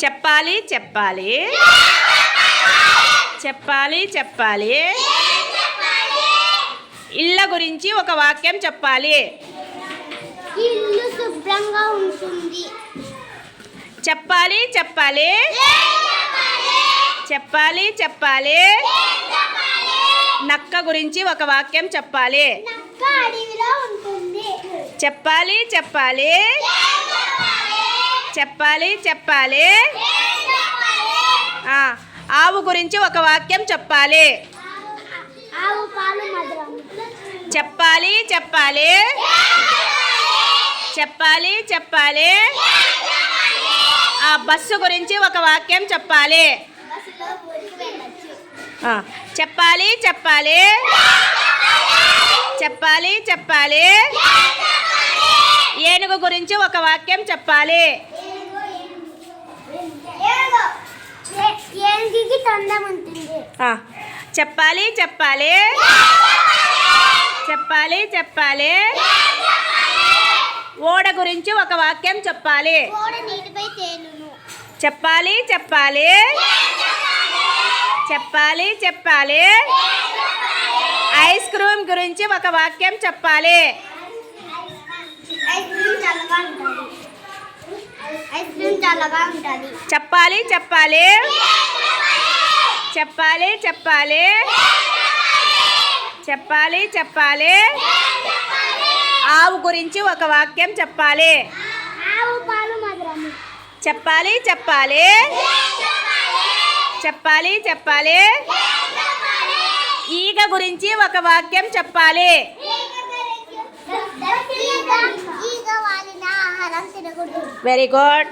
చెప్పాలి చెప్పాలి చెప్పాలి చెప్పాలి ఇళ్ళ గురించి ఒక వాక్యం చెప్పాలి. ఇల్లు శుభ్రంగా ఉంటుంది. చెప్పాలి చెప్పాలి చెప్పాలి చెప్పాలి నక్క గురించి ఒక వాక్యం చెప్పాలి. నక్క అడవిలో ఉంటుంది. చెప్పాలి చెప్పాలి చెప్పాలి చెప్పాలి ఆవు గురించి ఒక వాక్యం చెప్పాలి. ఆవు పాలు మధురం. చెప్పాలి చెప్పాలి చెప్పాలి చెప్పాలి బస్సు గురించి ఒక వాక్యం చెప్పాలి. చెప్పాలి చెప్పాలి చెప్పాలి చెప్పాలి ఏనుగు గురించి ఒక వాక్యం చెప్పాలి. ఏనుగుకి తొండం ఉంటుంది. చెప్పాలి చెప్పాలి చెప్పాలి చెప్పాలి ఓడ గురించి ఒక వాక్యం చెప్పాలి. ఓడ నీటిపై తేలును. చెప్పాలి చెప్పాలి చెప్పాలి చెప్పాలి ఐస్ క్రీమ్ గురించి ఒక వాక్యం చెప్పాలి. ఐస్ క్రీమ్ చల్లగా ఉంటుంది. ఐస్ క్రీమ్ చల్లగా ఉంటుంది. చెప్పాలి చెప్పాలి చెప్పాలి చెప్పాలి చెప్పాలి చెప్పాలి ఆవు గురించి ఒక వాక్యం చెప్పాలి. ఆవు పాలు మధురము. చెప్పాలి చెప్పాలి చెప్పాలి చెప్పాలి ఈగ గురించి ఒక వాక్యం చెప్పాలి. ఈగ వాలిన ఆహారం తినకూడదు. Very good.